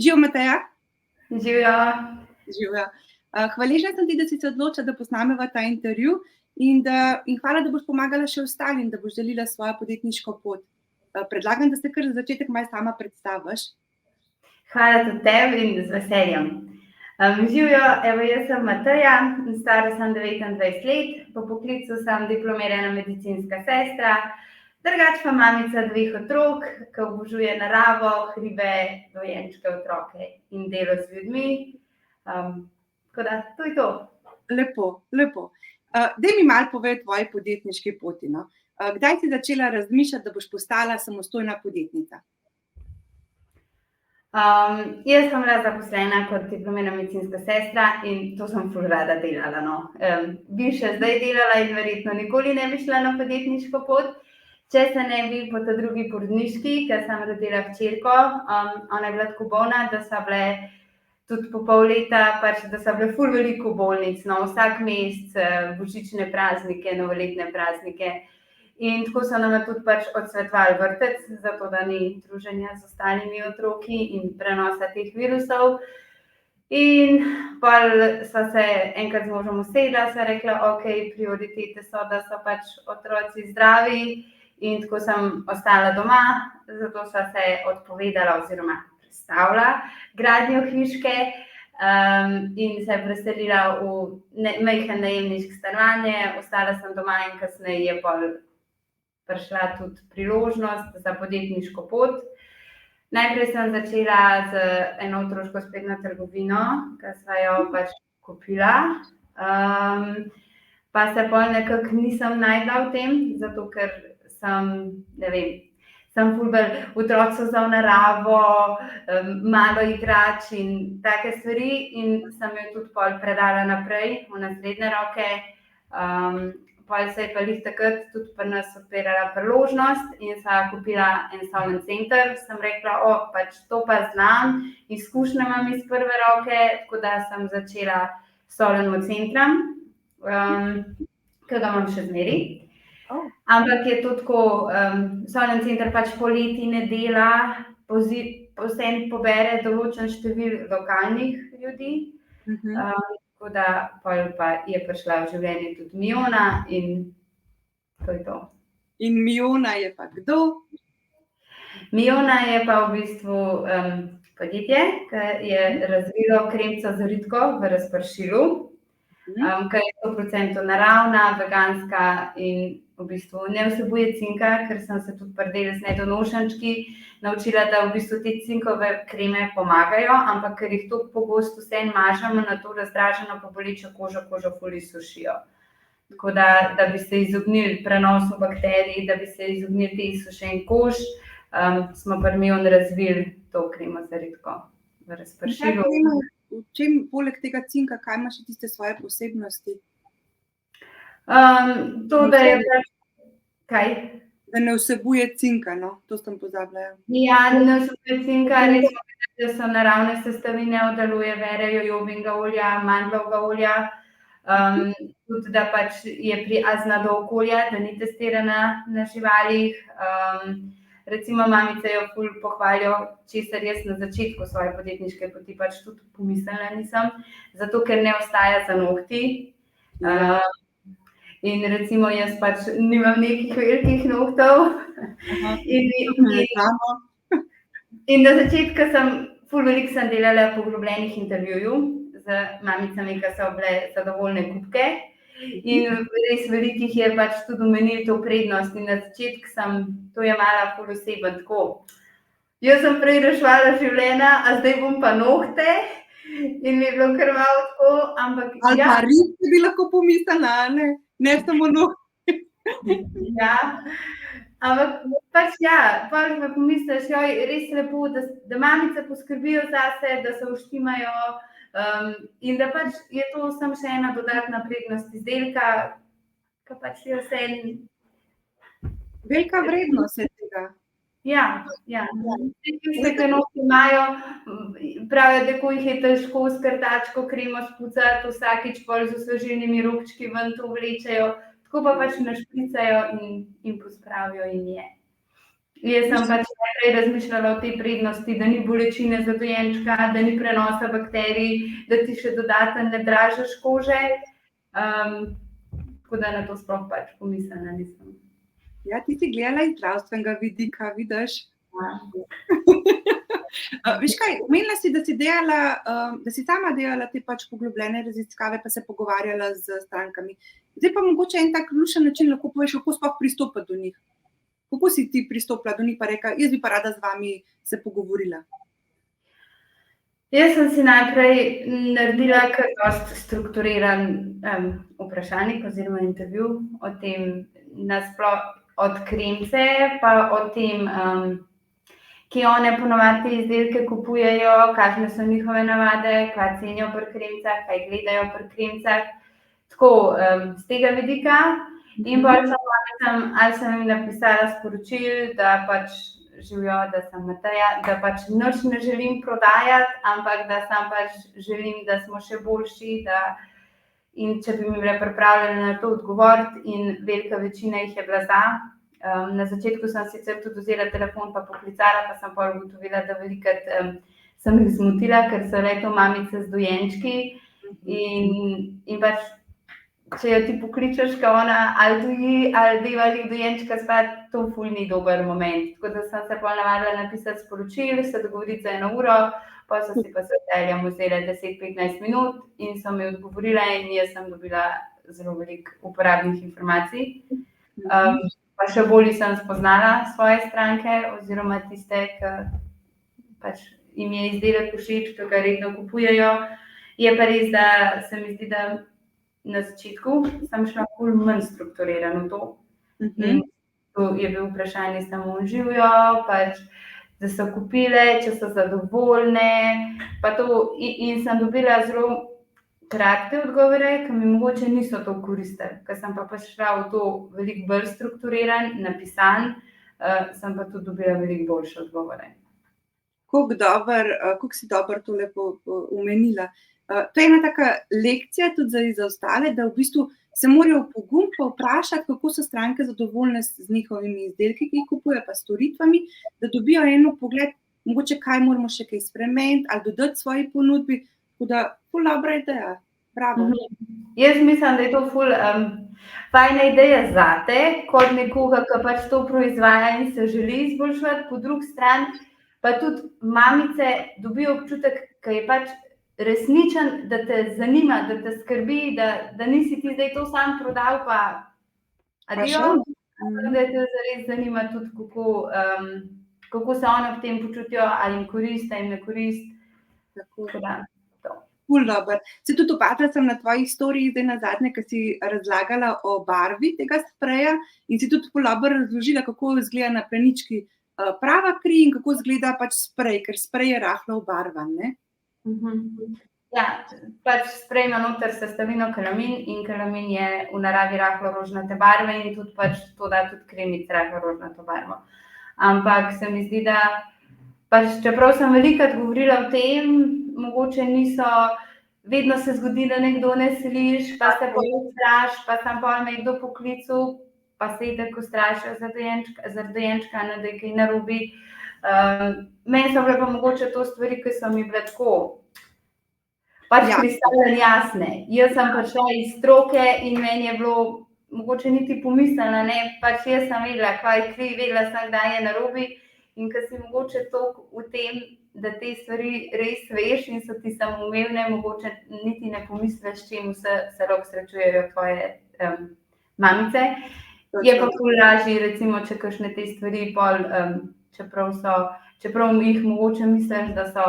Živijo, Mateja. Živijo. Živijo. Hvaležna sem ti, da si se odločila, da posnameva ta intervju in hvala, da boš pomagala še ostalim, da boš delila svojo podjetniško pot. Predlagam, da se kar za začetek malo sama predstaviš. Hvala tudi tebi in z veseljem. Živijo, evo, jaz sem Mateja, stara sem 29 let, po poklicu sem diplomirana medicinska sestra, drugače pa mamica 2 otrok, ki obožuje naravo, hribe, dojenčke, otroke in delo z ljudmi. Tako da, to je to. Lepo. Daj mi malo povej o tvoji podjetniški poti, no. Kdaj si začela razmišljati, da boš postala samostojna podjetnica? Jaz sem bila zaposlena kot diplomirana medicinska sestra in to sem ful rada delala, no. Bi še zdaj delala in verjetno nikoli ne bi šla na podjetniško pot, če se ne bi po ta drugi porodniški, ker sem rodila hčerko, ona je bila tako bolna, da so bile tudi po pol leta, pač, da so bile ful veliko bolnic, no, vsak mesec, božične praznike, novoletne praznike. In tako so nam tudi pač odsvetovali vrtec, zato da ni druženja z ostalimi otroki in prenosa teh virusov. In pol sva se enkrat z možem usedla, sva rekla, ok, prioritete so, da so pač otroci zdravi in tako sem ostala doma, zato sva se odpovedala oziroma prestavila gradnjo hiške in se preselila v majhen najemniško stanovanje, ostala sem doma in kasneje je pol prišla tudi priložnost za podjetniško pot. Najprej sem začela z eno otroško spletno trgovino, ki sva jo pač kupila. Pa se pol nekako nisem našla v tem, zato ker sem, ne vem, sem ful bolj otroci so za v naravo, malo igrač in take stvari in sem jo tudi pol predala naprej v naslednje roke. Pol se je pa glih takrat tudi pri nas odpirala priložnost in sva kupila en Solent center. Sem rekla, pač to pa znam, izkušnje imam iz prve roke, tako da sem začela s Solent centrom, ki ga imam še zmeraj. Ampak je to tako, Solent center pač poleti ne dela, vseeno pobere določen število lokalnih ljudi. Tako da pol pa je prišla v življenje tudi Miona in to je to. In Miona je pa kdo? Miona je pa v bistvu podjetje, ki je razvilo kremico za ritko v razpršilu, ki je 100% naravna, veganska in v bistvu ne vsebuje cinka, ker sem se tudi pri delu z nedonošenčki naučila, da v bistvu te cinkove kreme pomagajo, ampak ker jih toliko pogosto vseeno mažemo na to razdraženo pa bolečo kožo ful izsušijo. Tako da bi se izognili prenosu bakterij, da bi se izognili te izsušenih kož, smo pri Mion razvili to kremo za ritko v razpršilu. V čem poleg tega cinka, kaj ima še tiste svoje posebnosti? To, da je pač, kaj? Da ne vsebuje cinka, no, to sem pozabila. Ja, ne vsebuje cinka, res da so naravne sestavine od aloe vere, jojobinga olja, mandlovega olja, tudi da pač je prijazna do okolja, da ni testirana na živalih. Recimo mamice jo ful pohvalijo, česar jaz na začetku svoje podjetniške poti pač tudi pomislila nisem, zato ker ne ostaja za nohti. In recimo jaz pač nimam nekih velikih nohtov. In na začetku ful veliko sem delala poglobljenih intervjujev z mamicami, ki so bile zadovoljne kupke. In res velikih je pač tudi omenil to prednost in na začetku sem to jemala ful osebno tako. Jaz sem prej reševala življenja, a zdaj bom pa nohte in mi je bilo kar malo tako, ampak ja. Ali pa res bi lahko pomislila, ne samo nohte. Ja, ampak pač ja, pač pa pomisliš, res lepo, da mamice poskrbijo zase, da se uštimajo, in da pač je to samo še ena dodatna prednost izdelka, ki pač je vseeno velika vrednost je tega. Ja. Tiste, ki nohti imajo, pravijo, da ko jih je težko s krtačko kremo spucati, vsakič pol z osvežilnimi robčki ven to vlečejo, tako pa pač našpricajo in pospravijo in je. Jaz sem pač najprej razmišljala o tej prednosti, da ni bolečine za dojenčka, da ni prenosa bakterij, da ti še dodatno ne dražiš kože. Tako da na to sploh pač pomislila nisem. Ja, ti si gledala iz zdravstvenega vidika, vidiš. Veš kaj, omenila si, da si sama delala te pač poglobljene raziskave, pa se pogovarjala z strankami. Zdaj pa mogoče en tak lušen način lahko poveš, kako sploh pristopati do njih. Kako si ti pristopila do njih pa rekla, jaz bi pa rada z vami se pogovorila? Jaz sem si najprej naredila kar dosti strukturiran vprašalnik oziroma intervju o tem nasploh od kremce, pa o tem, kje one ponovadi te izdelke kupujejo, kakšne so njihove navade, kaj cenijo pri kremcah, kaj gledajo pri kremcah. Tako, z tega vidika. In pa sem jim napisala sporočil, da pač živijo, da sem Mateja, da pač nič ne želim prodajati, ampak da sam pač želim, da smo še boljši, in če bi mi bile pripravljene na to odgovoriti, in velika večina jih je bila za. Na začetku sem sicer tudi vzela telefon pa poklicala, pa sem pol ugotovila, da velikokrat sem jih zmotila, ker so leto mamice z dojenčki in pač če jo ti pokličeš, ka ona ali doji, ali deva jih dojenčka spati, to ful ni dober moment. Tako da sem se pol navadila napisati sporočil, se dogovoriti za 1 uro, pa so si pa s veseljem vzele 10-15 minut in so mi odgovorila in jaz sem dobila zelo veliko uporabnih informacij. Pa še bolj sem spoznala svoje stranke oziroma tiste, ki pač jim je izdelek všeč, ki ga redno kupujejo. Je pa res, da se mi zdi, da na začetku sem šla ful manj strukturirano to. In to je bil vprašanje samo živijo, pač, da so kupile, če so zadovoljne, pa to, in sem dobila zelo kratke odgovore, ki mi mogoče niso to koristili, ker sem pa šla v to veliko bolj strukturiran, napisan, sem pa tudi dobila veliko boljše odgovore. Kako si dobro to lepo omenila. To je ena taka lekcija tudi za ostale, da v bistvu se morajo pogum pa vprašati, kako so stranke zadovoljne z njihovimi izdelki, ki jih kupujejo, pa storitvami, da dobijo eno pogled, mogoče kaj moramo še kaj spremeniti ali dodati svoji ponudbi. Tako da, ful dobra ideja. Bravo. Jaz mislim, da je to ful fajna ideja zate, kot nekoga, ki pač to proizvaja in se želi izboljšati, po drugi strani pa tudi mamice dobijo občutek, ki je pač resničen, da te zanima, da te skrbi, da nisi ti zdaj to sam prodal, pa adijo, da te zares zanima tudi, kako se one ob tem počutijo, ali jim korist, ali jim ne korist. Tako da, to. Ful dober. Se tudi opazila sem na tvojih storiji zdaj nazadnje, ko si razlagala o barvi tega spreja in si tudi ful dobro razložila, kako izgleda na plenički prava kri in kako izgleda pač sprej, ker sprej je rahlo obarvan, ne? Ja, pač sprej ima noter sestavino kalamin in kalamin je v naravi rahlo rožnate barve in tudi pač to da tudi kremic rahlo rožnato barvo. Ampak se mi zdi, da pač čeprav sem velikokrat govorila o tem, mogoče niso, vedno se zgodi, da nekdo ne sliši, pa se bolj ustraši, pa sem pol me kdo poklical, pa se itak ustrašijo za dojenčka, da je kaj narobe. Meni so bile pa mogoče to stvari, ki so mi bile tako pač kristalno jasne. Jaz sem prišla iz stroke in meni je bilo mogoče niti pomislila, ne, pač jaz sem vedela, kaj je kri, vedela sem, kdaj je narobe in ker si mogoče toliko v tem, da te stvari res veš in so ti samoumevne, mogoče niti ne pomisliš, čemu se lahko srečujejo tvoje mamice. Je pa ful lažje, recimo, če kakšne te stvari pol, čeprav jih mogoče misliš, da so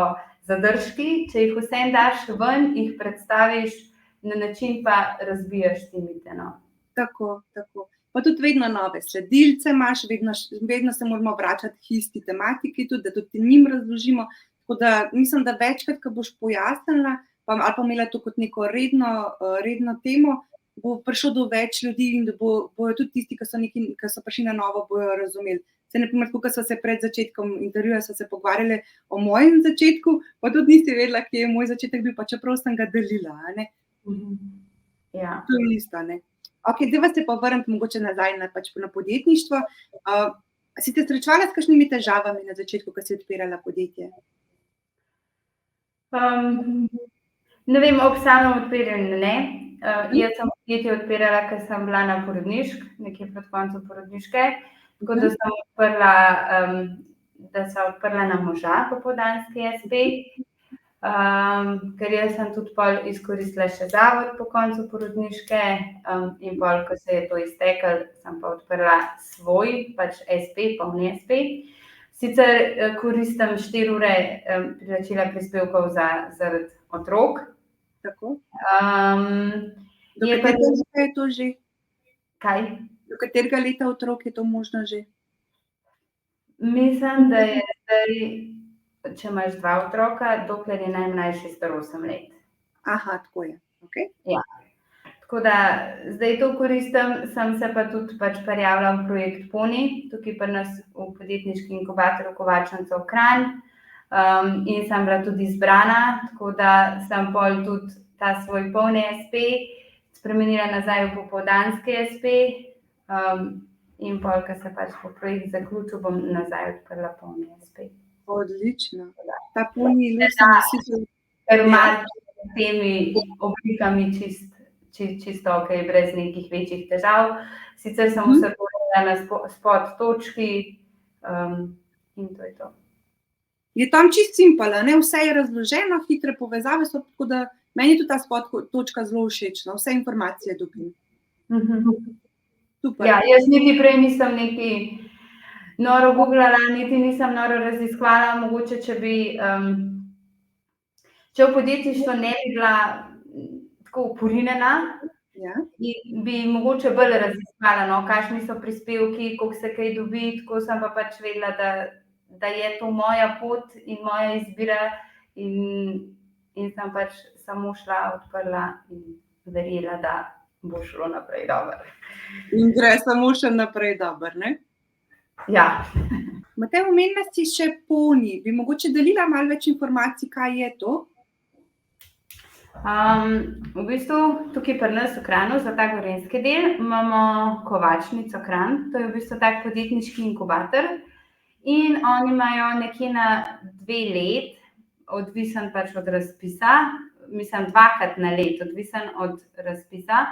zadržki, če jih vsem daš ven, jih predstaviš na način, pa razbijaš te mite, no. Tako. Pa tudi vedno nove sledilce imaš, vedno se moramo vračati k isti tematiki tudi, da tudi njim razložimo. Tako da mislim, da večkrat, ko boš pojasnila, ali pa imela to kot neko redno temo, bo prišlo do več ljudi in da bojo tudi tisti, ki so prišli na novo, bojo razumeli. Se na primer, ko so se pred začetkom intervjuja, so se pogovarjali o mojem začetku, pa tudi nisi vedela, kje je moj začetek bil, pa čeprav sem ga delila, ne? Ja. To je isto, ne? Ok, zdaj vas se pa vrniti mogoče nazaj na podjetništvo. A si te srečevala s kakšnimi težavami na začetku, ko si odpirala podjetje? Ne vem, ob samem odpiranju ne. Jaz sem podjetje odpirala, ker sem bila na porodniški, nekje pred koncem porodniške, tako da sem odprla na moža popoldanski espe, ker jaz sem tudi pol izkoristila še zavod po koncu porodniške in pol, ko se je to izteklo, sem pa odprla svoj, pač espe, polni espe. Sicer koristim 4 ure plačila prispevkov zaradi otrok. Tako? Do Je katerega leta je to že? Kaj? Do katerega leta otrok je to možno že? Mislim, da je zdaj, če imaš 2 otroka, dokler je najmlajši star 8 let. Aha, tako je. Okay. Ja. Tako da zdaj to koristim, sem se pa tudi pač prijavila v projekt Poni, tukaj pri nas v podjetniški inkubator v Kovačnico Kranj, in sem bila tudi izbrana, tako da sem pol tudi ta svoj polni espe spremenila nazaj v popoldanski espe, in pol, ko se pač po projekt zaključil, bom nazaj odprla polni espe. Odlično. Ta Poni ker malo s temi oblikami čisto okej, brez nekih večjih težav. Sicer sem vse povedala na spot točki in to je to. Je tam čisto simpel, ne? Vse je razloženo, hitre povezave so, tako da meni je tudi ta spot točka zelo všečna, vse informacije dobim. Super. Ja, jaz niti prej nisem neki noro googlala, niti nisem noro raziskvala, mogoče če v podjetništvo ne bi bila tako porinjena, bi mogoče bolj raziskvala, no, kakšni so prispevki, koliko se kaj dobi, tako sem pa pač vedela, da je to moja pot in moja izbira in sem pač samo šla, odprla in verjela, da bo šlo naprej dobro. In gre samo še naprej dobro, ne? Ja. Matej, omenila si še Poni. Bi mogoče delila malo več informacij, kaj je to? V bistvu tukaj pri nas v Kranju, za ta gorenjski del, imamo Kovačnico Kranj, to je v bistvu tak podjetniški inkubator in oni imajo nekje na 2 let, odvisen pač od razpisa, mislim 2-krat na let, odvisen od razpisa.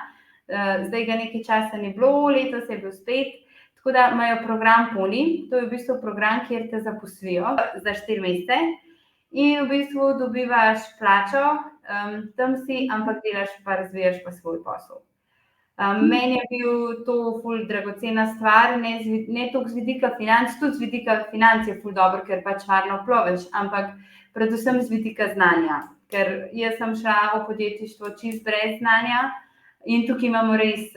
Zdaj ga nekaj časa ni bilo, letos je bil spet, tako da imajo program Poni, to je v bistvu program, kjer te zaposlijo za 4 mesece in v bistvu dobivaš plačo, tam si, ampak delaš pa razvijaš pa svoj posel. Meni je bil to ful dragocena stvar, ne toliko z vidika financ, tudi z vidika financ je ful dobro, ker pač varno ploveš, ampak predvsem z vidika znanja, ker jaz sem šla v podjetništvo čisto brez znanja in tukaj imamo res,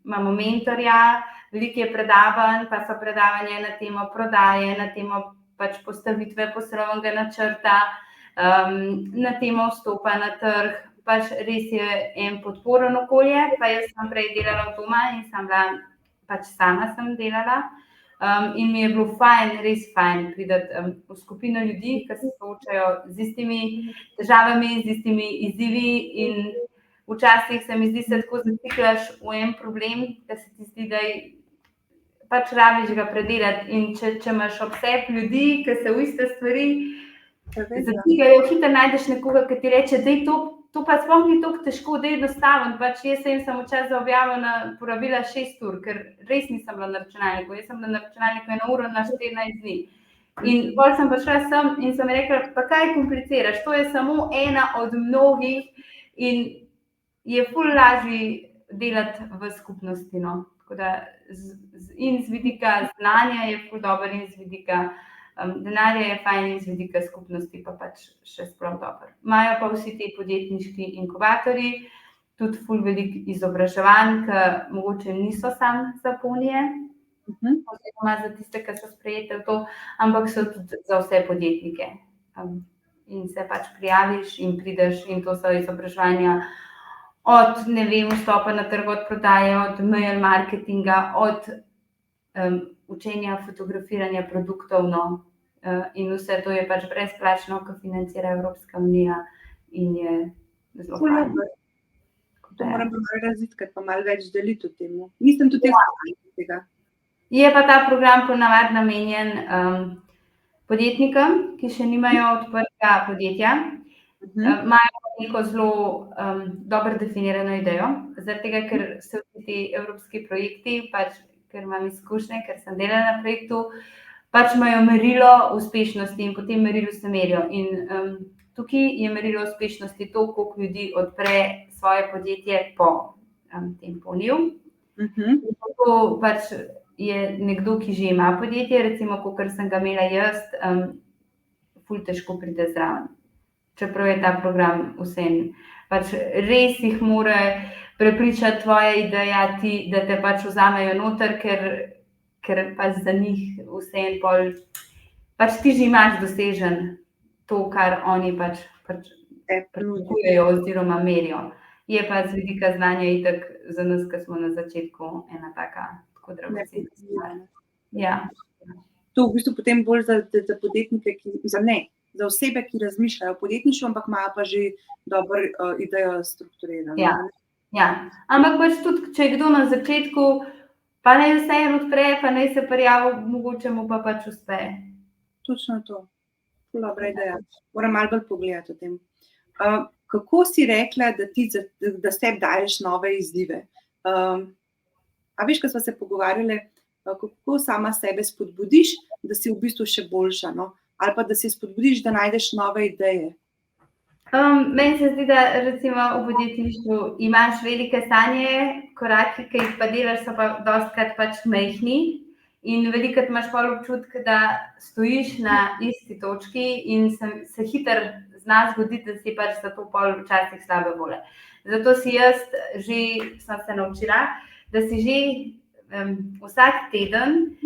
imamo mentorja, veliko je predavanj, pa so predavanja na temo prodaje, na temo pač postavitve poslovnega načrta, na temo vstopa na trg, pač res je en podporen okolje, pa jaz sem prej delala v doma in sem bila, pač sama sem delala, in mi je bilo fajn, res fajn priti v skupino ljudi, ki se soočajo z istimi težavami, z istimi izzivi in včasih se mi zdi, se tako zaciklaš v en problem, da se ti zdi, da pač rabiš ga predelati in če imaš ob sebi ljudi, ki se v iste stvari zacikajo, hitro najdeš nekoga, ki ti reče, daj to pa sploh ni toliko težko, da je enostavno, pač jaz sem včasih za objavo porabila 6 ur, ker res nisem bila na računalniku, jaz sem bila na računalniku 1 uro na 14 dni. In bolj sem pa šla sem in sem rekla, pa kaj kompliciraš, to je samo ena od mnogih in je ful lažje delati v skupnosti, no. Tako da in z vidika znanja je ful dobro in z vidika denarja je fajn in z vidika skupnosti pa pač še sploh dobro. Imajo pa vsi ti podjetniški inkubatorji tudi ful veliko izobraževanj, ki mogoče niso samo za ponije, oziroma za tiste, ki so sprejete v to, ampak so tudi za vse podjetnike. In se pač prijaviš in prideš in to so izobraževanja od, ne vem, vstopa na trg, od prodaje, od mail marketinga, od učenja fotografiranja produktov, no, in vse to je pač brezplačno, ko financira Evropska unija in je zelo fajn. To moram pa malo raziskati, pa malo več deliti o tem. Nisem tudi jaz tega. Je pa ta program ponavadi namenjen podjetnikom, ki še nimajo odprtega podjetja. Imajo neko zelo dobro definirano idejo, zaradi tega, ker so ti evropski projekti, pač, ker imam izkušnje, ker sem delala na projektu, pač imajo merilo uspešnosti in po tem merilu se merijo. In tukaj je merilo uspešnosti to, koliko ljudi odpre svoje podjetje po tem polju. To pač je nekdo, ki že ima podjetje, recimo, kot sem ga imela jaz, ful težko pride zraven. Čeprav je ta program vseeno. Pač res jih mora prepričati tvoja ideja, da te pač vzamejo noter, ker pač za njih vseeno pol, pač ti že imaš dosežen to, kar oni pač pričakujejo oziroma merijo. Je pa z vidika znanja itak za nas, ki smo na začetku, ena taka tako dragocena stvar. Ja. To v bistvu potem bolj za podjetnike, za osebe, ki razmišljajo o podjetništvu, ampak imajo pa že dobro idejo strukturirano. Ja. Ampak pač tudi, če je kdo na začetku, pa naj vseeno odpre, pa naj se prijavi, mogoče mu pa pač uspe. Točno to. Dobra ideja. Moram malo bolj pogledati o tem. Kako si rekla, da sebi daješ nove izzive? A veš, ko smo se pogovarjali, kako sama sebe spodbudiš, da si v bistvu še boljša, no? Ali pa da si spodbudiš, da najdeš nove ideje? Meni se zdi, da recimo v podjetništvu imaš velike sanje, koraki, ki jih pa delaš, so pa dostikrat pač majhni in velikokrat imaš pol občutek, da stojiš na isti točki in se hitro zna zgoditi, da si pač za to pol včasih slabe volje. Zato si jaz sem se naučila, da si že vsak teden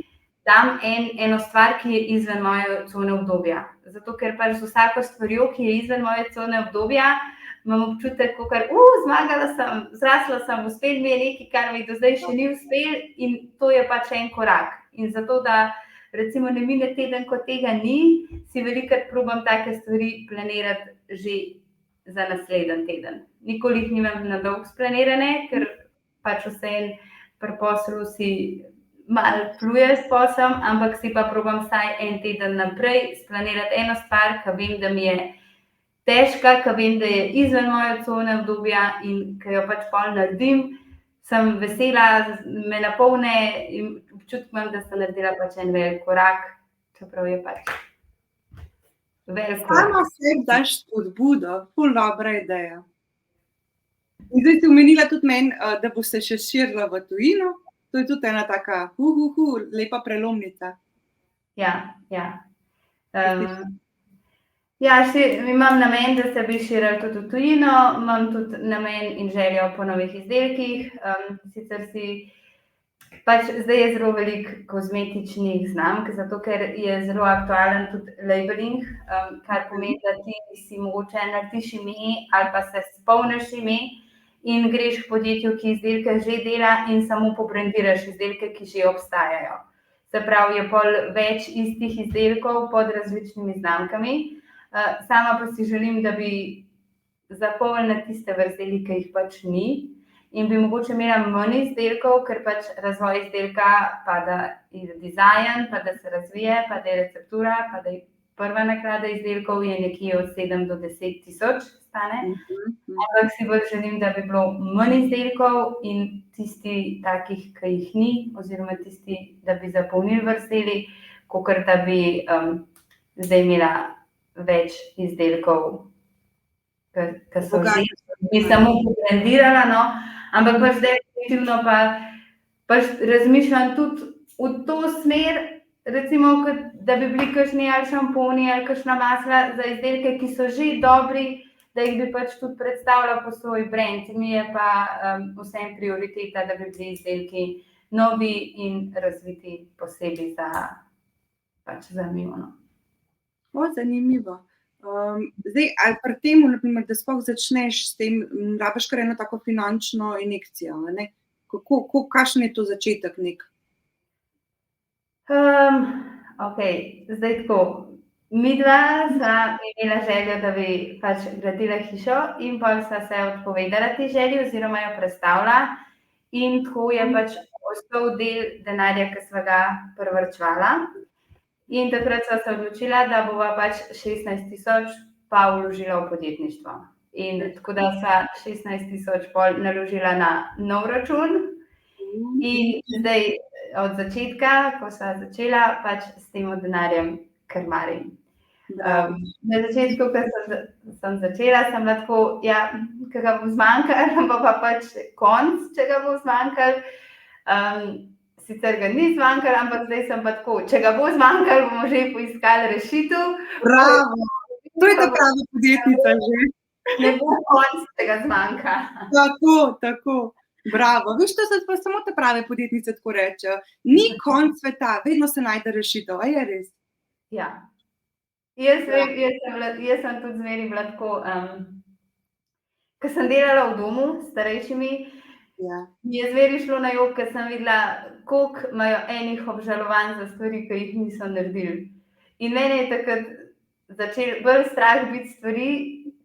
dam eno stvar, ki je izven moje cone obdobja. Zato, ker pač z vsako stvarjo, ki je izven moje cone obdobja, imam občutek, kakor, zmagala sem, zrasla sem, uspel mi je nekaj, kar mi do zdaj še ni uspel in to je pač en korak. In zato, da recimo ne mine teden, ko tega ni, si velikokrat probam take stvari planirati že za naslednji teden. Nikoli jih nimam na dolgo splanirane, ker pač vseeno pri poslu si malo pluje s poslom, ampak si pa probam vsaj en teden naprej splanirati eno stvar, ki vem, da mi je težka, ki vem, da je izven moje cone obdobja in ki jo pač pol naredim, sem vesela, me napolne in občutkam, da sem naredila pač en velik korak, čeprav je pač velik korak. Sama sebi daš spodbudo, ful dobra ideja. In zdaj si omenila tudi meni, da bo se še širila v tujino. To je tudi ena taka lepa prelomnica. Ja. Imam namen, da se bi širila tudi v tujino, imam tudi namen in željo po novih izdelkih. Sicer pač zdaj je zelo veliko kozmetičnih znamk, zato ker je zelo aktualen tudi labeling, kar pomeni, da ti si mogoče narediš ime ali pa se spomniš ime in greš k podjetju, ki izdelke že dela in samo pobrandiraš izdelke, ki že obstajajo. Se pravi, je pol več istih izdelkov pod različnimi znamkami. Sama pa si želim, da bi zapolnila tiste vrzeli, ki jih pač ni in bi mogoče imela manj izdelkov, ker pač razvoj izdelka, pa da je dizajn, pa da se razvije, pa da je receptura, pa da je prva naklada izdelkov je nekje od 7 do 10 tisoč stane. Ampak si bolj želim, da bi bilo manj izdelkov in tisti takih, ki jih ni, oziroma tisti, da bi zapolnili vrzeli, kakor da bi zdaj imela več izdelkov, ki so že, bi samo pobrandirala, no, ampak pač definitivno pač razmišljam tudi v to smer, recimo, da bi bili kakšni ali šamponi ali kakšna masla za izdelke, ki so že dobri, da jih bi pač tudi predstavila po svoj brand. Mi je pa vsem prioriteta, da bi bili izdelki novi in razviti posebej za Miono. Zanimivo. Zdaj, ali pri tem, da sploh začneš s tem, rabiš kar eno tako finančno injekcijo, ne? Kakšen je to začetek nek? Zdaj tako, midva sva imela željo, da bi pač gradila hišo in pa sva se odpovedala tej želji oziroma jo prestavila in tako je pač ostal del denarja, ki sva ga privarčevala. In takrat sva se odločila, da bova pač 16 000 pa vložila v podjetništvo. In tako da sva 16 000 pol naložila na nov račun. In zdaj od začetka, ko sva začela, pač s tem denarjem krmarim. Na začetku, ko sem začela, sem bila tako, ja, kaj ga bo zmanjkalo, bo pa pač konc, če ga bo zmanjkalo. Sicer ga ni zmanjkalo, ampak zdaj sem pa tako, če ga bo zmanjkalo, bomo že poiskali rešitev. Bravo! To je ta prava podjetnica že. Ne bo konc, če ga zmanjka. Tako. Bravo. Veš, to so pa samo te prave podjetnice tako rečejo. Ni konc sveta, vedno se najde rešitev, a je res? Ja. Jaz sem tudi zmeraj bila tako, ko sem delala v domu s starejšimi, mi je zmeraj šlo na jok, ker sem videla, koliko imajo enih obžalovanj za stvari, ki jih niso naredili. In mene je takrat začel bolj strah biti stvari,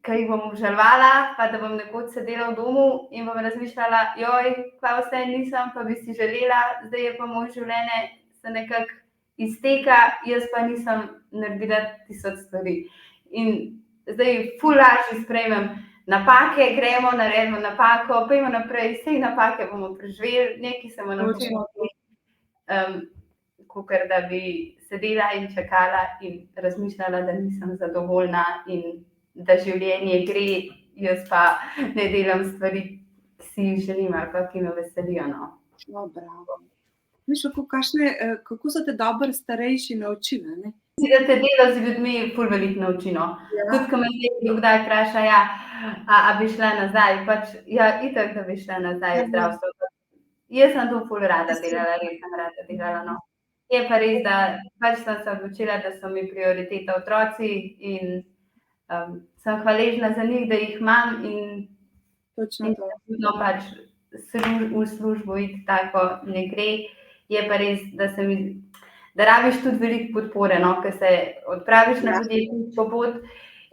ki jih bom obžalovala, pa da bom nekoč sedela v domu in bom razmišljala, joj, kaj vse nisem, pa bi si želela, zdaj je pa moje življenje se nekako izteka, jaz pa nisem naredila 1000 stvari. In zdaj ful lažje sprejmem napake, gremo, naredimo napako, pojmo naprej, sej napake bomo preživeli, nekaj se bomo naučili, kakor da bi sedela in čakala in razmišljala, da nisem zadovoljna in da življenje gre, jaz pa ne delam stvari, ki si jih želim ali pa ki me veselijo. Bravo. Veš, kako so te dobro starejši naučili, ne? Da te delo z ljudmi ful veliko nauči, no. Tudi, ko me zdaj kdaj vpraša, ja, a bi šla nazaj, pač, ja, itak, da bi šla nazaj v zdravstvo. Jaz sem to ful rada delala, res sem rada delala, no. Je pa res, da pač sem se odločila, da so mi prioriteta otroci in sem hvaležna za njih, da jih imam in no, pač v službo iti tako ne gre. Je pa res, da rabiš tudi veliko podpore, no, ker se odpraviš na podjetniško pot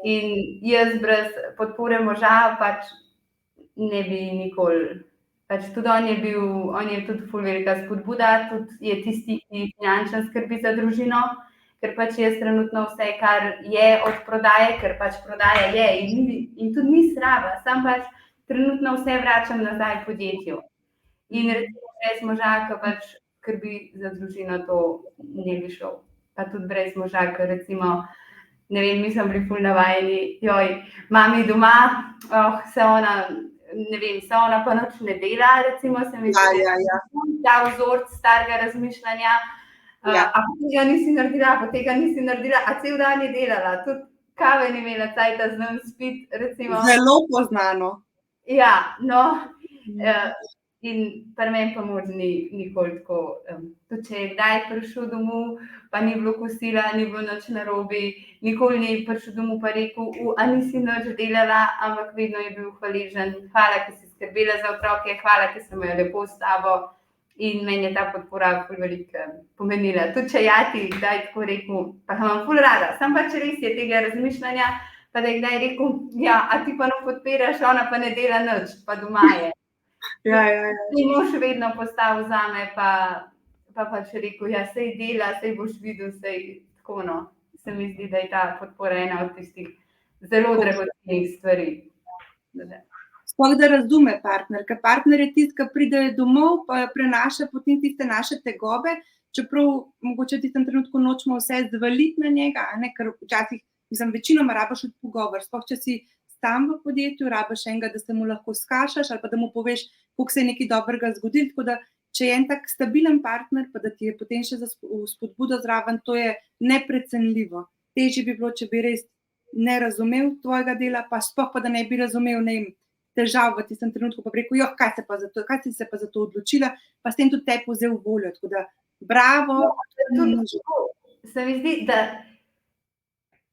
in jaz brez podpore moža pač ne bi nikoli. Pač tudi on je tudi ful velika spodbuda, tudi je tisti, ki finančno skrbi za družino, ker pač jaz trenutno vse, kar je od prodaje, ker pač prodaja je in tudi ni slaba, sam pač trenutno vse vračam nazaj podjetju. In recimo brez moža, ki pač skrbi za družino, to ne bi šel. Pa tudi brez moža, ker recimo, ne vem, mi smo bili ful navajeni, joj, mami doma, se ona pa noč ne dela, recimo, se mi zdi, ta vzorc starega razmišljanja, a tega nisi naredila, a cel dan je delala, tudi kave ni imela cajta z nam spiti, recimo. Zelo poznano. Ja, no, in pri meni pa mož ni nikoli tako, tudi če je kdaj prišel domov, pa ni bilo kosila, ni bilo nič narobe, nikoli ni prišel domov pa rekel, a nisi nič delala, ampak vedno je bil hvaležen, hvala, ki si skrbela za otroke, hvala, ki sem imela lepo s tabo in meni je ta podpora ful veliko pomenila. Tudi če ti kdaj tako rekel, pa imam ful rada, sam pač res je tega razmišljanja, pa da je kdaj rekel, ja, a ti pa ne podpiraš, ona pa ne dela nič, pa doma je. Ti mož vedno postavil zame, pa pač rekel, ja, sej dela, sej boš videl, sej tako, no. Se mi zdi, da je ta podpora ena od tistih zelo dragocenih stvari. Sploh da razume partner, ker partner je tisti, ki pride domov, pa prenaša potem tiste naše tegobe, čeprav mogoče v tistem trenutku nočemo vse zvaliti na njega, ker včasih, večinoma rabiš pogovor, sploh če si tam v podjetju, rabiš enega, da se mu lahko skašaš ali pa da mu poveš, koliko se je nekaj dobrega zgodilo, tako da če je en tak stabilen partner, pa da ti je potem še za spodbudo zraven, to je neprecenljivo. Težje bi bilo, če bi res ne razumel tvojega dela, pa sploh pa da ne bi razumel težav v tistem trenutku, pa bi rekel, kaj si se pa za to odločila, pa s tem tudi tebi vzel voljo, tako da bravo. Se mi zdi, da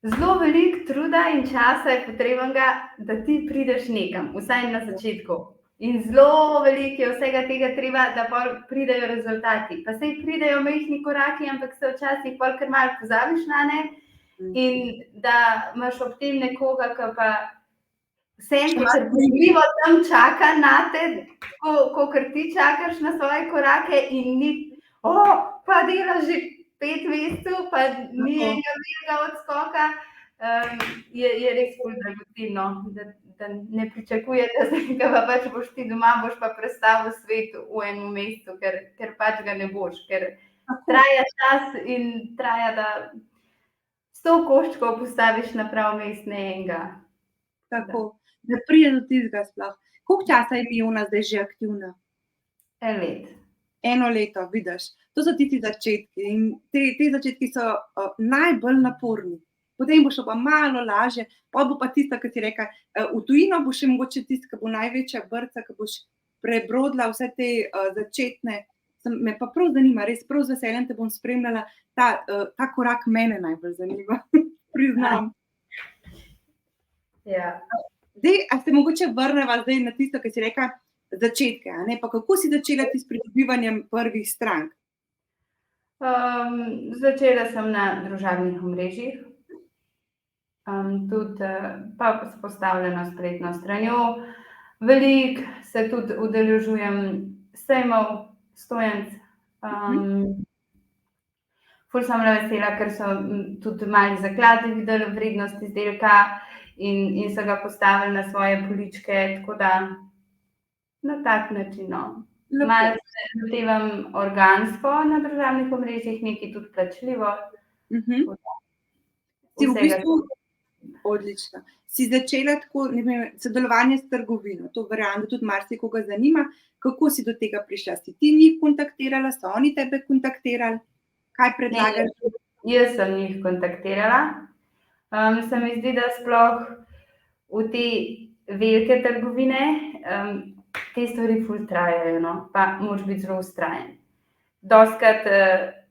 zelo veliko truda in časa je potrebnega, da ti prideš nekam, vsaj na začetku. In zelo veliko je vsega tega treba, da pridejo rezultati. Pa sej pridejo majhni koraki, ampak se včasih kar malo pozabiš na ne in da imaš ob tem nekoga, ki pa vsem potrpežljivo tam čaka na te, kakor ti čakaš na svoje korake in ni, pa delaš že 5 mesecev, pa ni enega velikega odskoka, je res ful dragoceno, da ne pričakujete, da pa pač boš ti doma, boš pa predstavil svet v enem mesecu, ker pač ga ne boš, ker traja čas in traja, da 100 koščkov postaviš na prav mest, ne enega. Tako, da pride do tistega sploh. Koliko časa je Miona zdaj že aktivna? 1 let. 1 leto, vidiš. To so tisti začetki in te začetki so najbolj naporni. Potem bo šlo pa malo lažje, pa bo pa tista, ki ti reka, v tujino bo še mogoče tista, ki bo največja brca, ki boš prebrodila vse te začetne. Me pa prav zanima, res prav z veseljem te bom spremljala, ta korak mene najbolj zanima, priznam. Ja. Zdaj, a se mogoče vrneva zdaj na tisto, ki si reka začetke, a ne? Pa kako si začela ti s pridobivanjem prvih strank? Začela sem na družabnih omrežjih, tudi pa s postavljeno spletno stranjo. Veliko se tudi udeležujem sejmov, stojenc. Ful sem bila vesela, ker so tudi mali zakladi videli vrednost izdelka in so ga postavili na svoje poličke, tako da na tak način. Malo se lotevam organsko na družabnih omrežjih, nekaj tudi plačljivo. Si v bistvu odlična. Si začela tako sodelovanje s trgovino, to verjamem, da tudi marsikoga zanima. Kako si do tega prišla? Si ti njih kontaktirala, so oni tebe kontaktirali? Kaj predlagaš? Jaz sem njih kontaktirala. Se mi zdi, da sploh v te velike trgovine te stvari ful trajajo, no? Pa moraš biti zelo vztrajen. Dostikrat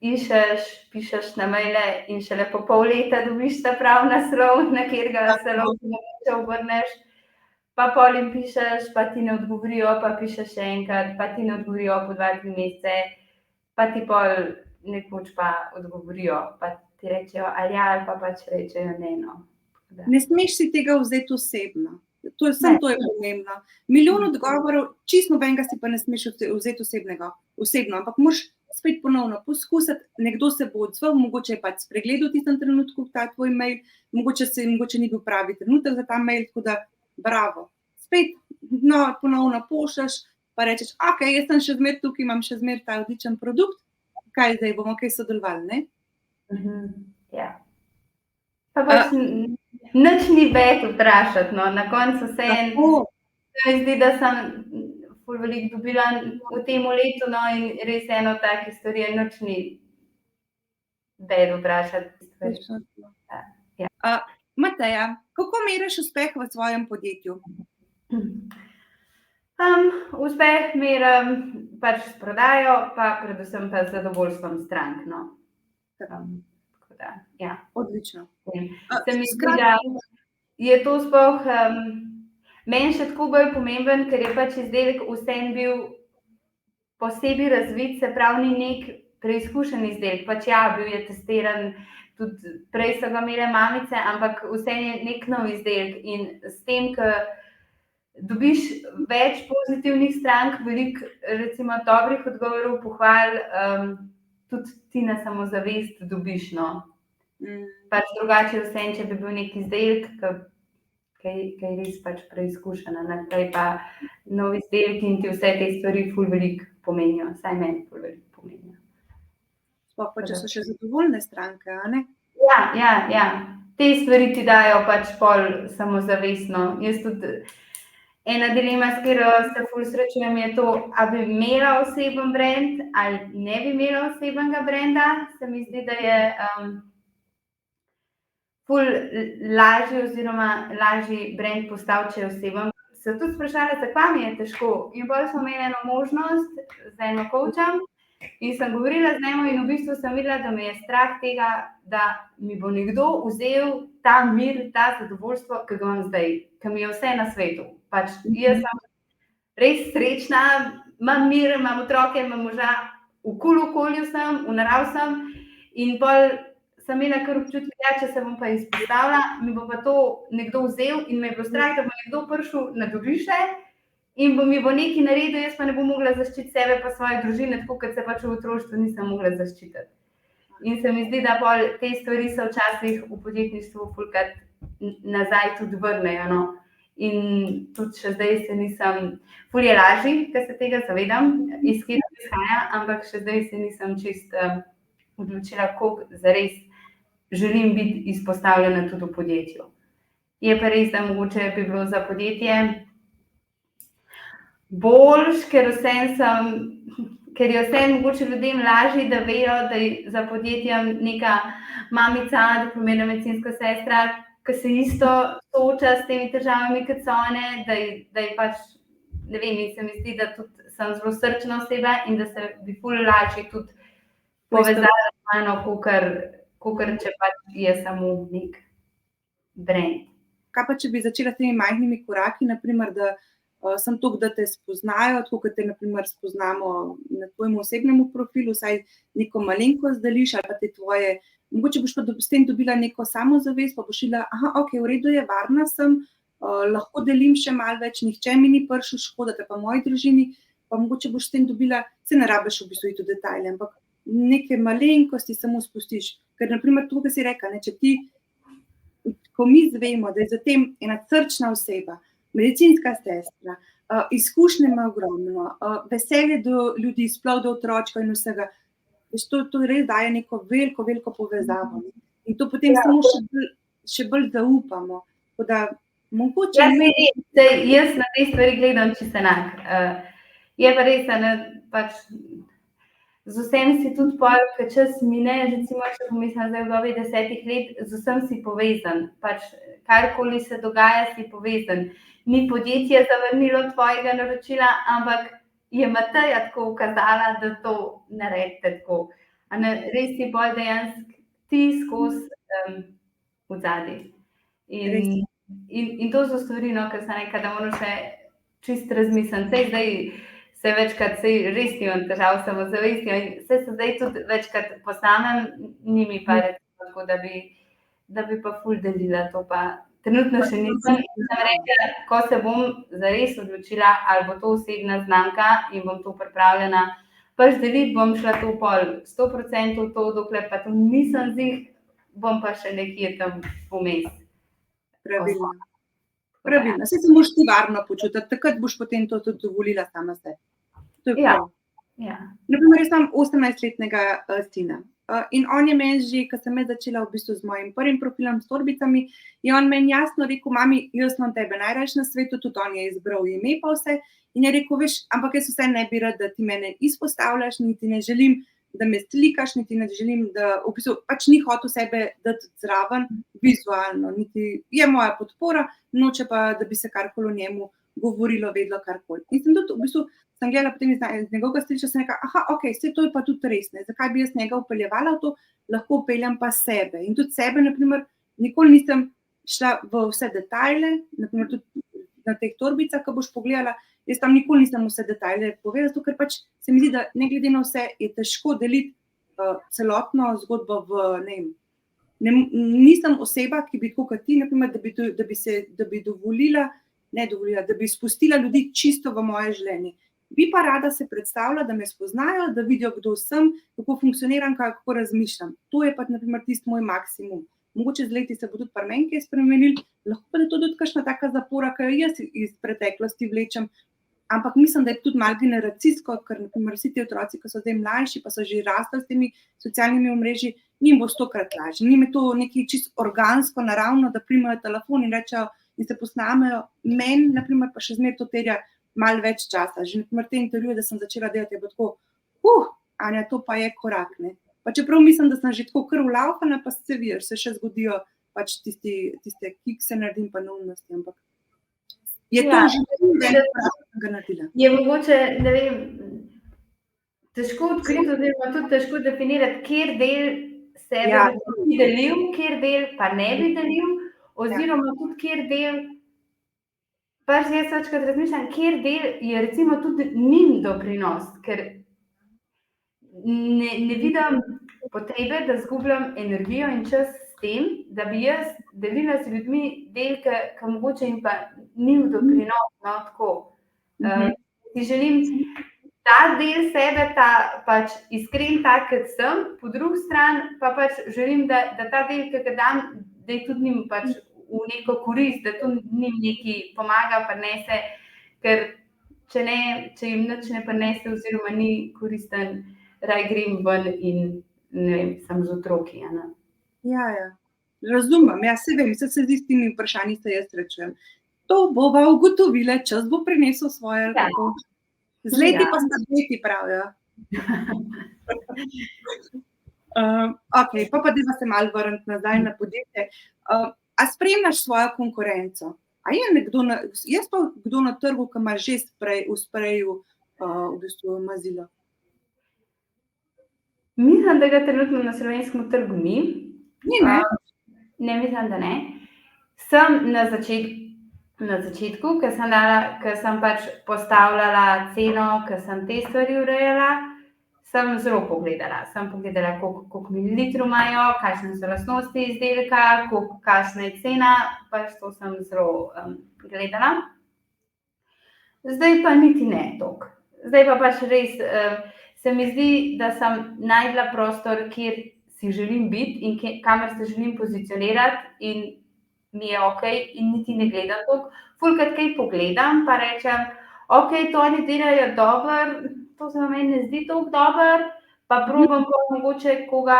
iščeš, pišeš na maile in šele po pol leta dobiš ta prav naslov, na katerega se lahko obrneš. Pa pol jim pišeš, pa ti ne odgovorijo, pa pišeš še enkrat, pa ti ne odgovorijo po 2-3 mesece, pa ti pol nekoč pa odgovorijo, pa ti rečejo ali ja, ali pa pač rečejo ne, no. Ne smeš si tega vzeti osebno. To je pomembno. Milijon odgovorov, čisto nobenega si pa ne smeš vzeti osebno, ampak moraš spet ponovno poskusiti, nekdo se bo odzval, mogoče je pač spregledal v tistem trenutku ta tvoj mail, mogoče ni bil pravi trenutek za ta mail, tako da bravo. Spet ponovno pošljaš, pa rečeš, okej, jaz sem še zmer tukaj, imam še zmer ta odličen produkt, kaj zdaj, bomo kaj sodelovali, ne? Ja. Pa pač nič ni več vprašati, no, na koncu se mi zdi, da sem ful veliko dobila v tem letu, no, in res eno take stvari, nič ni več vprašati. Mateja, kako meriš uspeh v svojem podjetju? Uspeh merim pač s prodajo, pa predvsem pa z zadovoljstvom strank, no. Tako da, ja. Odlično. Se mi zdi, da je to sploh meni še tako bolj pomemben, ker je pač izdelek vseeno bil posebej razvit, se pravi, ni nek preizkušen izdelek, pač ja, bil je testiran, tudi prej so ga imele mamice, ampak vseeno je nek nov izdelek in s tem, ko dobiš več pozitivnih strank, veliko recimo dobrih odgovorov, pohval, tudi ti na samozavest dobiš, no. Pač drugače vseeno, če bi bil nek izdelek, ki je res pač preizkušen, naprej pa nov izdelek in ti vse te stvari ful veliko pomenijo, vsaj meni ful veliko pomenijo. Sploh pa, če so še zadovoljne stranke, a ne? Ja. Te stvari ti dajo pač pol samozavestno. Jaz tudi ena dilema, s katero se ful srečujem, je to, a bi imela oseben brand ali ne bi imela osebnega branda. Se mi zdi, da je ful lažji oziroma lažji brand postaviti, če je oseben. Se tudi sprašala, zakaj mi je težko. In potem smo imeli eno možnost z eno coachem in sem govorila z njim in v bistvu sem videla, da me je strah tega, da mi bo nekdo vzel ta mir, ta zadovoljstvo, ki ga imam zdaj, ki mi je vse na svetu. Pač jaz sem res srečna, imam mir, imam otroke, imam moža, v kul okolju sem, v naravi sem in pol sem imela kar občutek, ja, če se bom pa izpostavila, mi bo pa to nekdo vzel in me je bilo strah, da bo nekdo prišel na dvorišče in mi bo nekaj naredil, jaz pa ne bom mogla zaščititi sebe pa svoje družine, tako kot se pač v otroštvu nisem mogla zaščititi. In se mi zdi, da pol te stvari se včasih v podjetništvu fulkrat nazaj tudi vrnejo, no. In tudi še zdaj se nisem, ful je lažji, ker se tega zavedam, iz kje to izhaja, ampak še zdaj se nisem čisto odločila, koliko zares želim biti izpostavljena tudi v podjetju. Je pa res, da mogoče bi bilo za podjetje boljš, ker je vse mogoče ljudem lažje, da vejo, da je za podjetjem neka mamica, diplomirana medicinska sestra, ki se isto sooča s temi težavami, kot so one, da je pač, ne vem, in se mi zdi, da tudi sem zelo srčna oseba in da se bi ful lažje tudi povezala z mano, kakor če pač je samo nek brand. Kaj pa, če bi začela s temi majhnimi koraki, naprimer, da sem toliko, da te spoznajo, tako kot te naprimer spoznamo na tvojem osebnem profilu, vsaj neko malenkost deliš ali pa te tvoje, mogoče boš pa s tem dobila neko samozavest, pa boš šila, ok, v redu je, varna sem, lahko delim še malo več, nihče mi ni prišel škoditi, pa moji družini, pa mogoče boš s tem dobila, se ne rabiš v bistvu iti v detajle, ampak neke malenkosti samo spustiš. Ker naprimer to, kar si rekla, če ti, ko mi zvemo, da je za tem ena srčna oseba, medicinska sestra, izkušnje ima ogromno, veselje do ljudi, sploh do otročka in vsega, to res daje neko veliko povezavo. In to potem samo še bolj zaupamo. Tako da mogoče... Jaz na te stvari gledam čisto enak. Je pa res, da pač z vsem si tudi pol, ker čas mine, recimo, če pomislim zdaj v dobi 10 let, z vsem si povezan. Pač karkoli se dogaja, si povezan. Ni podjetje zavrnilo tvojega naročila, ampak je Mateja tako ukazala, da to naredite tako. Res si bolj dejansko ti skozi v zadnji. In to so stvari, ker sem rekla, da moram še čisto razmisliti. Zdaj se večkrat res nimam težav s samozavestjo in se zdaj tudi večkrat posnamem, ni mi pa recimo tako, da bi pa ful delila to pa. Trenutno še nisem in sem rekla, ko se bom zares odločila, ali bo to osebna znamka in bom to pripravljena, pač deliti bom šla to pol 100% to, dokler pa to nisem zih, bom pa še nekje tam vmes. Pravilno. Saj se moraš ti varno počutiti, takrat boš potem to tudi dovolila sama sebi. To je prav. Naprimer, jaz imam 18-letnega sina. In on je meni že, ko sem začela v bistvu z mojim prvim profilom s torbicami, je on meni jasno rekel, mami, jaz imam tebe najrajši na svetu, tudi on je izbral ime pa vse. In je rekel, veš, ampak jaz vse ne bi rad, da ti mene izpostavljaš, niti ne želim, da me slikaš, niti ne želim, da v bistvu pač ni hotel sebe dati zraven vizualno, niti je moja podpora, noče pa, da bi se karkoli o njemu govorilo, vedlo karkoli. In sem tudi v bistvu sem gledala potem iz njegovega stališča, sem rekla, ok, vse to je pa tudi res, ne, zakaj bi jaz njega upeljevala v to, lahko upeljem pa sebe. In tudi sebe, naprimer, nikoli nisem šla v vse detajle, naprimer tudi na teh torbicah, ko boš pogledala, jaz tam nikoli nisem vse detajle povedala, zato ker pač se mi zdi, da ne glede na vse je težko deliti celotno zgodbo v, ne vem, nisem oseba, ki bi tako kot ti, naprimer, da bi dovolila, da bi spustila ljudi čisto v moje življenje. Bi pa rada se predstavlja, da me spoznajo, da vidijo, kdo sem, kako funkcioniram, kako razmišljam. To je pa, naprimer, tisti moj maksimum. Mogoče z leti se bo tudi par meni kaj spremenil, lahko pa je to tudi kakšna taka zapora, ki jo jaz iz preteklosti vlečem, ampak mislim, da je tudi malo generacijsko, ker naprimer vsi ti otroci, ki so zdaj mlajši, pa so že rasli s temi socialnimi omrežji, njim bo 100-krat lažje. Njim je to nekaj čisto organsko, naravno, da primajo telefon in rečejo in se posnamejo. Meni, naprimer, pa še zmeraj to terja malo več časa. Že naprimer te intervjuje, da sem začela delati, je bilo tako, Anja, to pa je korak, ne. Pa čeprav mislim, da sem že tako kar vlavkana, pa se vidiš, se še zgodijo pač tiste kikse naredim pa neumnosti, ampak je to že ga naredila. Je mogoče, ne vem, težko odkriti, oziroma tudi težko definirati, kjer del sebe bi delil, kjer del pa ne bi delil, oziroma tudi kjer del, pač jaz večkrat razmišljam, kjer del je recimo tudi njim doprinos, ker ne vidim, potrebe, da zgubljam energijo in čas s tem, da bi jaz delila z ljudmi delke, ki mogoče jim pa ni v doprinos, no, tako. Si želim ta del sebe, pač iskren tak, kot sem, po drugi strani pa pač želim, da ta del, ki ga dam, da je tudi njim pač v neko korist, da to njim nekaj pomaga, prinese, ker če jim nič ne prinese oziroma ni koristen, raj grem ven in ne vem, sem z otroki. Ja. Razumem, se vem, se z istimi vprašanji se jaz srečujem. To bova ugotovila, čas bo prinesel svoje. Ja. Z leti pa sta leti, pravijo. Pa dajva se malo vrniti nazaj na podjetje. A spremljaš svojo konkurenco? A je kdo na trgu, ki ima že v spreju v bistvu mazilo? Mislim, da ga trenutno na slovenskem trgu ni. Ni, ne? Ne, mislim, da ne. Sem na začetku, ko sem pač postavljala ceno, ko sem te stvari urejala, sem zelo pogledala. Sem pogledala, koliko mililitrov imajo, kakšne so lastnosti izdelka, kakšna je cena, pač to sem zelo gledala. Zdaj pa niti ne toliko. Zdaj pa pač res se mi zdi, da sem našla prostor, kjer si želim biti in kamor se želim pozicionirati in mi je okej in niti ne gledam toliko. Fulkrat kaj pogledam, pa rečem, okej, to oni delajo dobro, to se meni ne zdi toliko dobro, pa probam mogoče koga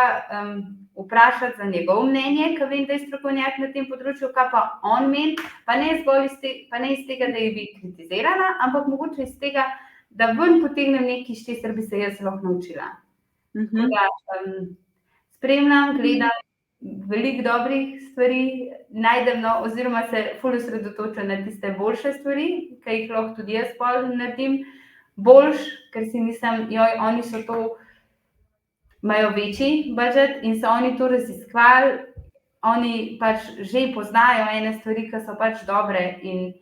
vprašati za njegov mnenje, ker vem, da je strokovnjak na tem področju, kaj pa on meni, pa ne iz tega, da je bi kritizirala, ampak mogoče iz tega, da ven potegnem nekaj, s česar bi se jaz lahko naučila. Spremljam, gledam veliko dobrih stvari, najdem, oziroma se ful osredotočam na tiste boljše stvari, ki jih lahko tudi jaz pol naredim boljš, ker si mislim, oni so to, imajo večji budžet in so oni to raziskovali, oni pač že poznajo ene stvari, ki so pač dobre in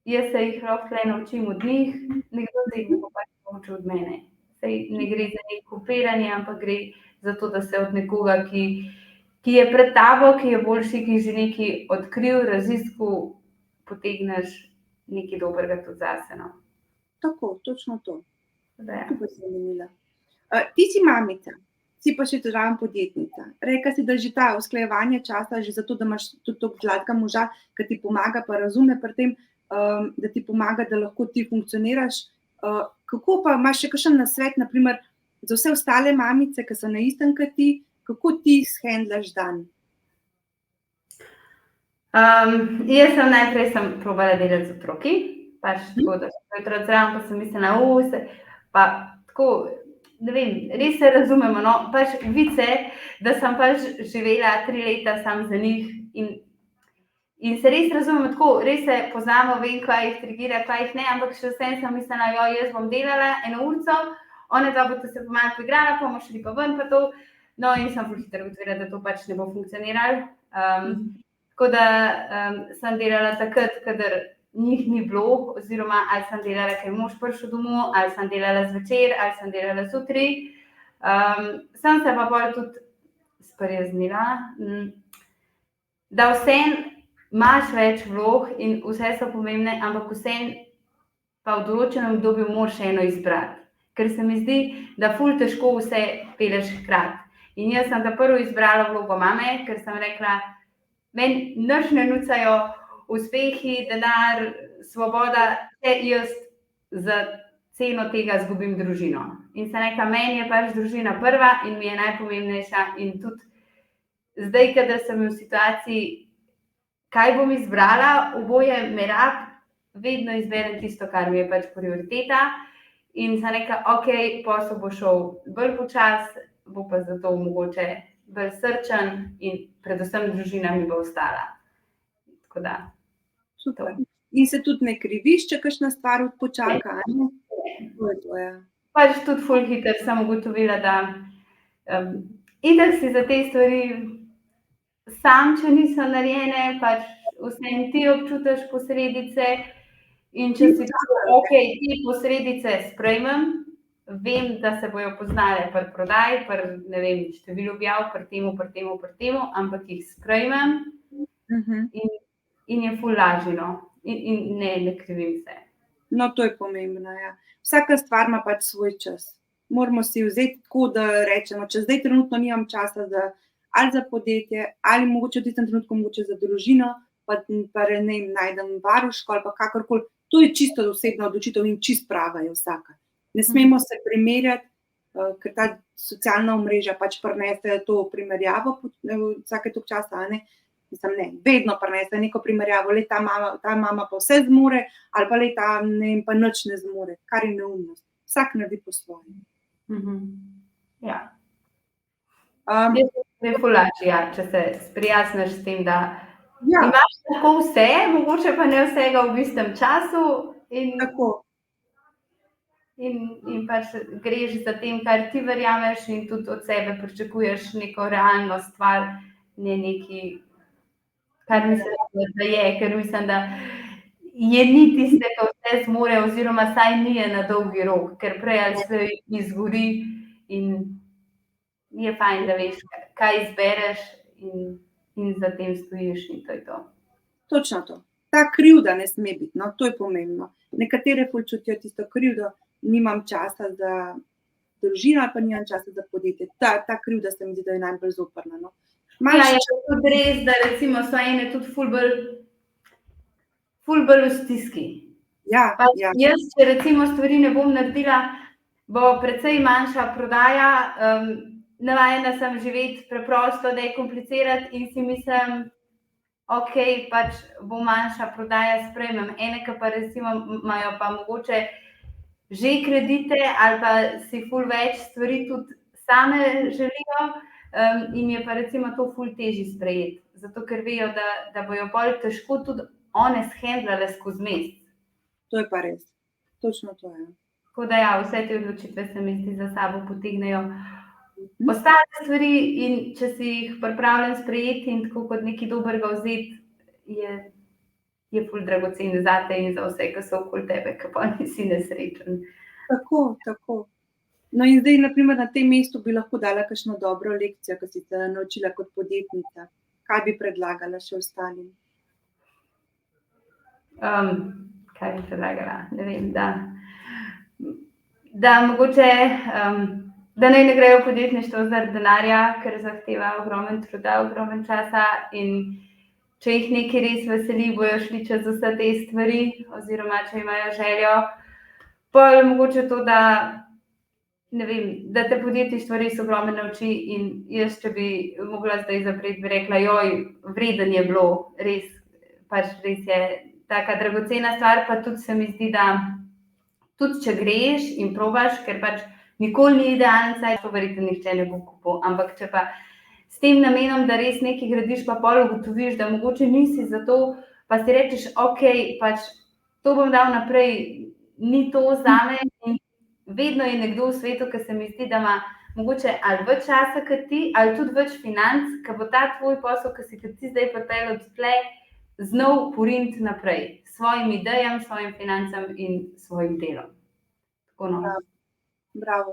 jaz se jih lahko tukaj naučim od njih, nekdo se jih bo pač naučil od mene. Saj ne gre za neko kopiranje, ampak gre za to, da se od nekoga, ki je pred tabo, ki je boljši, ki je že nekaj odkril, raziskal, potegneš nekaj dobrega tudi zase. Tako, točno to. Ja. To bo zanimila. Ti si mamica, si pa še državna podjetnica. Rekla si, da že ta usklajevanje časa, že zato, da imaš tudi toliko zlatka moža, ki ti pomaga, pa razume pri tem, da ti pomaga, da lahko ti funkcioniraš. Kako pa imaš še kakšen nasvet, naprimer, za vse ostale mamice, ki so na istem kot ti, kako ti shendlaš dan? Jaz sem najprej probala delati z otroki, pač tako, da sem otrok zraven, pa sem mislila, pa tako, ne vem, res se razumemo, pač vice, da sem pač živela 3 leta sam za njih in se res razumemo tako, res se poznamo, vem, kaj jih trigira, kaj jih ne, ampak še vsem sem mislila, jaz bom delala 1 urico, one dva boste se pa malo poigrala, pa bomo šli pa ven pa to, in sem ful hitro ugotovila, da to pač ne bo funkcioniralo. Tako da sem delala takrat, kadar njih ni bilo, oziroma ali sem delala, ker je mož prišel domov, ali sem delala zvečer, ali sem delala zjutraj. Sem se pa bolj tudi sprijaznila, da vseeno imaš več vlog in vse so pomembne, ampak vseeno pa v določenem obdobju moraš eno izbrati. Ker se mi zdi, da ful težko vse peleš hkrati. In jaz sem ta prvo izbrala vlogo mame, ker sem rekla, meni nič ne nucajo uspehi, denar, svoboda, jaz za ceno tega izgubim družino. In sem rekla, meni je pač družina prva in mi je najpomembnejša in tudi zdaj, kadar sem v situaciji, kaj bom izbrala, oboje me rab, vedno izberem tisto, kar mi je pač prioriteta. In sem rekla, okej, posel bo šel bolj počas, bo pa zato mogoče bolj srčen in predvsem družina mi bo ostala. Tako da. Super. In se tudi ne kriviš, če kakšna stvar počaka? Pač tudi ful hitro sem ugotovila, da itak si za te stvari sam, če niso narejene, pač vseeno ti občutiš posledice in če si tako, okej, te posledice sprejmem vem, da se bojo poznale pri prodaji, pri, ne vem, številu objav, pri temu, ampak jih sprejmem in je ful lažje, no. In ne krivim se. No, to je pomembno, ja. Vsaka stvar ima pač svoj čas. Moramo si vzeti tako, da rečemo, če zdaj trenutno nimam časa ali za podjetje, ali mogoče v tistem trenutku mogoče za družino, pa ne vem, najdem varuško ali pa kakorkoli. To je čisto osebna odločitev in čisto prava je vsaka. Ne smemo se primerjati, ker ta socialna omrežja pač prinesejo to primerjavo vsake toliko časa, a ne. Mislim, ne, vedno prinese neko primerjavo, le ta mama pa vse zmore, ali pa le ta, ne vem, pa nič ne zmore, kar je neumnost. Vsak naredi po svojem. Ja. Je ful lažje, ja, če se sprijazniš s tem, da imaš lahko vse, mogoče pa ne vsega v istem času in pač greš za tem, kar ti verjameš in tudi od sebe pričakuješ neko realno stvar, ne neki, kar mislim, da je, ker mislim, da je ni tistega vse zmore oziroma saj ni je na dolgi rok, ker prej ali se izgori in je fajn, da veš, kaj izbereš in za tem stojiš in to je to. Točno to. Ta krivda ne sme biti, no, to je pomembno. Nekatere ful čutijo tisto krivdo, nimam časa za družino ali pa nimam časa za podjetje. Ta krivda se mi zdi, da je najbolj zoprna, no. Ja, je tudi res, da recimo so ene tudi ful bolj v stiski. Ja. Jaz, če recimo stvari ne bom naredila, bo precej manjša prodaja, navajena sem živeti preprosto, da je komplicirati in si mislim, ok, pač bo manjša prodaja, sprejmem. Ene, ki pa recimo imajo pa mogoče že kredite ali pa si ful več stvari tudi same želijo, in je pa recimo to ful težje sprejeti. Zato, ker vejo, da bojo bolj težko tudi one shendlale skozi mesec. To je pa res. Točno to je. Tako da ja, vse te odločitve se mi zdi za sabo potegnejo ostale stvari in če si jih pripravljen sprejeti in tako kot nekaj dobrega vzeti, je ful dragocen zate in za vse, ki so okoli tebe, ki pa nisi nesrečen. Tako. No in zdaj, na primer, na tem mestu bi lahko dala kakšno dobro lekcijo, ki si se naučila kot podjetnica. Kaj bi predlagala še ostalim? Kaj bi predlagala? Ne vem, da mogoče, da ne grejo v podjetništvo zaradi denarja, ker zahteva ogromen truda, ogromen časa in če jih nekaj res veseli, bojo šli čez vse te stvari oziroma če imajo željo, pa je mogoče to, da ne vem, da te podjetništvo res ogromno nauči in jaz, če bi mogla zdaj zapreti, bi rekla, joj, vreden je bilo, res je taka dragocena stvar, pa tudi se mi zdi, da tudi če greš in probaš, ker pač nikoli ni idealen, saj to verjetno nihče ne bo kupil, ampak če pa s tem namenom, da res nekaj gradiš, pa pol ugotoviš, da mogoče nisi za to, pa si rečeš, ok, pač to bom dal naprej, ni to zame in vedno je nekdo v svetu, ki se mi zdi, da ima mogoče ali več časa kot ti, ali tudi več financ, ki bo ta tvoj posel, ki si ti zdaj pripeljal tle, znal poriniti naprej, s svojim idejam, svojim financam in svojim delom. Tako no. Bravo.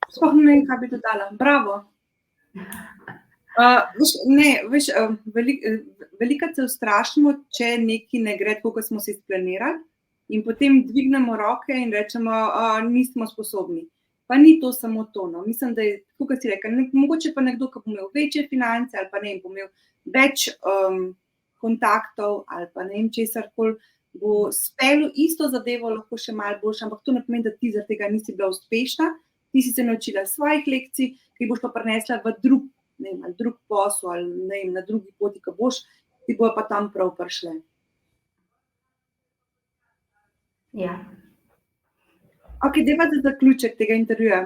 Sploh ne vem, kaj bi dodala. Bravo. Velikokrat se ustrašimo, če nekaj ne gre tako, kot smo si splanirali, in potem dvignemo roke in rečemo, nismo sposobni. Pa ni to samo to, no. Mislim, da je, tako kot si rekel, mogoče pa nekdo, ki bo imel večje finance ali pa ne vem, bo imel več kontaktov ali pa ne vem česarkoli, bo speljal isto zadevo, lahko še malo boljše, ampak to ne pomeni, da ti zaradi tega nisi bila uspešna, ti si se naučila svojih lekcij, ki boš pa prinesla v drug posel ali na drugi poti, ki boš, ti bojo pa tam prav prišle. Ja. Ok, dajva za zaključek tega intervjuja.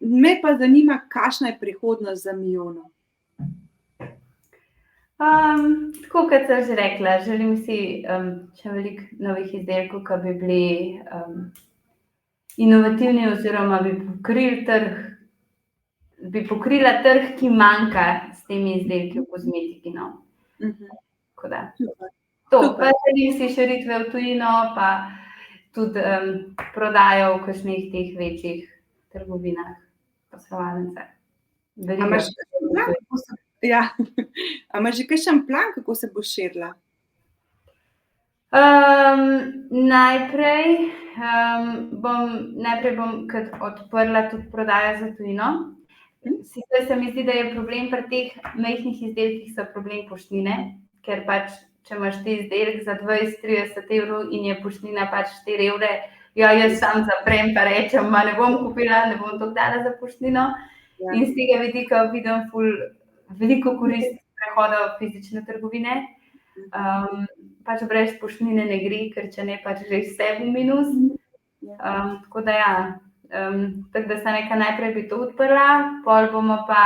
Me pa zanima, kakšna je prihodnost za Miono. Tako kot sem že rekla, želim si še veliko novih izdelkov, ki bi bili inovativni oziroma bi pokrila trg, ki manjka s temi izdelki v kozmetiki. No. Tako da. To, pa želim si širitve v tujino, pa tudi prodajo v kakšnih teh večjih trgovinah, poslovalnicah. A imaš plan, ja. A imaš že kakšen plan, kako se boš širila? Najprej bom odprla tudi prodajo za tujino. Sicer se mi zdi, da je problem pri teh majhnih izdelkih so problem poštnine, ker pač, če imaš ti izdelek za 20-30 evrov in je poštnina pač 4 evre, ja, jaz sam zaprem pa rečem, ne bom kupila, ne bom to dala za poštnino. Ja. In z tega vidika vidim veliko korist prehoda v fizične trgovine. Pač brez poštnine ne gre, ker če ne, pač že vse v minus. Tako da ja, tako da se najprej bi to odprla, pol bomo pa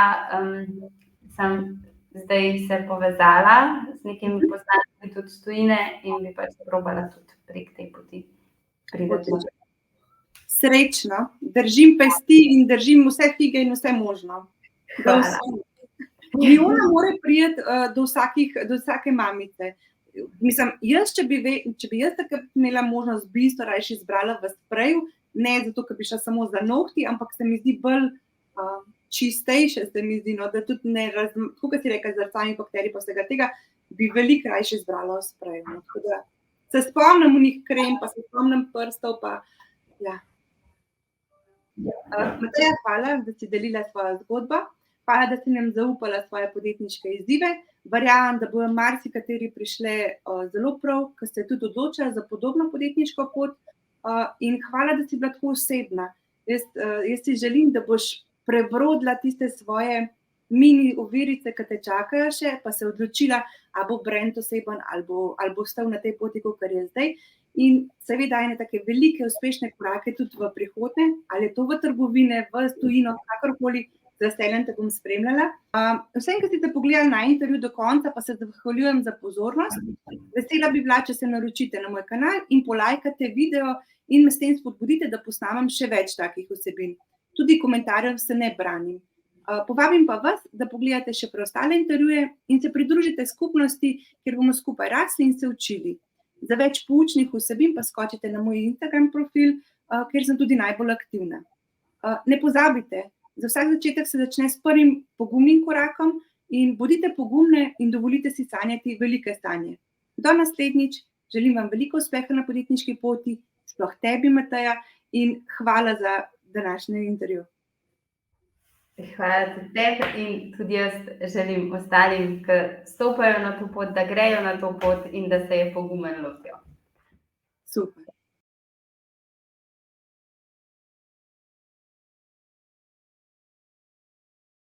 sem zdaj se povezala z nekimi poznanimi tudi iz tujine in bi pač probala tudi prek te poti priti. Srečno, držim pesti in držim vse fige in vse možno. Hvala. Miona mora priti do vsake mamice. Mislim, jaz, če bi jaz takrat imela možnost, bi isto rajši izbrala v spreju, ne zato, ker bi šla samo za nohti, ampak se mi zdi bolj čistejše, se mi zdi, no, da tudi ne, tako kot si rekla, zrcalnih bakterij pa vsega tega, bi veliko rajši izbrala v spreju. No. Tako da se spomnim unih krem, pa se spomnim prstov, pa ja. Mateja, hvala, da si delila svojo zgodbo. Hvala, da si nam zaupala svoje podjetniške izzive. Verjamem, da bojo marsikateri prišle zelo prav, ker se tudi odločajo za podobno podjetniško pot. In hvala, da si bila tako osebna. Jaz si želim, da boš prebrodila tiste svoje mini ovirice, ki te čakajo še, pa se odločila, ali bo brand oseben, ali bo ostal na tej poti, kot je zdaj. In seveda ene take velike, uspešne korake tudi v prihodnje, ali je to v trgovine, v tujino, kakorkoli, z veseljem te bom spremljala. Vsem, ki ste pogledali na intervju do konca, pa se zahvaljujem za pozornost. Vesela bi bila, če se naročite na moj kanal in polajkate video in me s tem spodbudite, da posnamem še več takih vsebin. Tudi komentarjev se ne branim. Povabim pa vas, da pogledate še preostale intervjuje in se pridružite skupnosti, kjer bomo skupaj rasli in se učili. Za več poučnih vsebin pa skočite na moj Instagram profil, kjer sem tudi najbolj aktivna. Ne pozabite, za vsak začetek se začne s prvim pogumnim korakom in bodite pogumne in dovolite si sanjati velike sanje. Do naslednjič, želim vam veliko uspeha na podjetniški poti, sploh tebi, Mateja, in hvala za današnji intervju. Hvala tudi tebi in tudi jaz želim ostalim, ki stopajo na to pot, da grejo na to pot in da se je pogumen lotijo. Super.